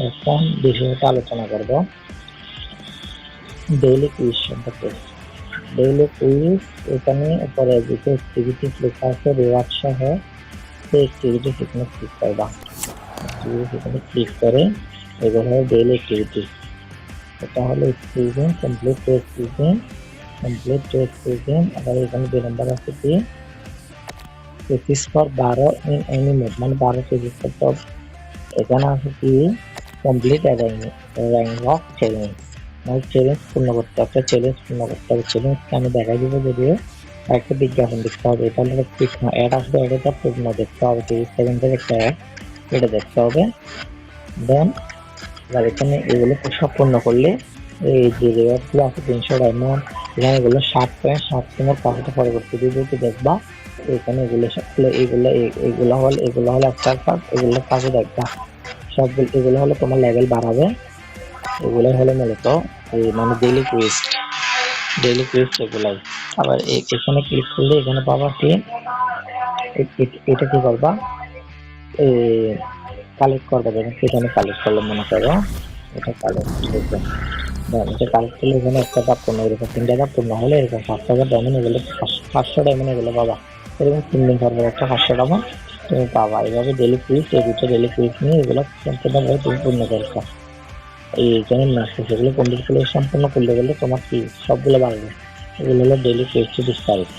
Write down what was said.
এখন বিষয়টা আলোচনা করব ডেইলি কুইজ সম্পর্কে। ডেইলি কুইজ এখানে উপরে যে অ্যাক্টিভিটিস লেখা আছে রিওয়ার্ড সহ, সেই অ্যাক্টিভিটিস এখানে ক্লিক করবা। অ্যাক্টিভিটিস এখানে ক্লিক করে এগুলো হলো ডেইলি অ্যাক্টিভিটিস। এটা হলো screen complete two screen, complete two screen. আবার এখানে 2 নাম্বার আছে কি practice for 12 in any mode, মানে 12 প্র্যাকটিস করতে হবে। এখানে আছে কি কমপ্লিট র্যাঙ্ক অফ চ্যালেঞ্জ, মানে চ্যালেঞ্জ পূর্ণ করতে, একটা চ্যালেঞ্জ পূর্ণ করতে হবে। চ্যালেঞ্জকে আমি দেখাই দিব, যদিও একটা বিজ্ঞাপন দেখতে হবে। এটা হলো অ্যাড আসবে, অ্যাডটা পূর্ণ দেখতে হবে, 30 সেকেন্ডের একটা অ্যাড, এটা দেখতে হবে। দেন আর এখানে এগুলো সব পূর্ণ করলে এই যে রেওয়ার্ডগুলো আছে 300 ডায়মন্ড, এখানে এগুলো 7 তোমার পাঁচটা পরবর্তী ভিডিওতে দেখবা। এখানে এগুলো সবগুলো এগুলো হলো একটা কাজ, এগুলো কাজে দেখবা সবগুলো। এগুলো হলো তোমার লেভেল বাড়াবে। এগুলো হলো মূলত এই মানে ডেইলি কুইজ এগুলাই। আবার এখানে ক্লিক করলে এখানে পাবা কি এটা কি করবা, কালেক্ট করবা। যেমন এখানে কালেক্ট করলে মনে করো এটা কালেক্ট করবে, এটা কালেক্ট করলে এখানে একটা ধাপ পূর্ণ, এরকম 3টা ধাপ পূর্ণ হলে এরকম 500 ডায়মন্ড, এগুলো 500 ডায়মন্ড এগুলো পাবা। এরকম 3 দিন পর একটা 500 ডায়মন্ড তুমি পাবা। এইভাবে ডেইলি কুইজ, এই দুটো ডেইলি কুইজ নিয়ে এগুলো সম্পূর্ণভাবে তুমি পূর্ণ করছো। এইখানে মাস্টার সেগুলো কমপ্লিট করলে সম্পূর্ণ করলে গেলে তোমার কি সবগুলো বাড়বে। এগুলো হলো ডেইলি কুইজ বিস্তারিত।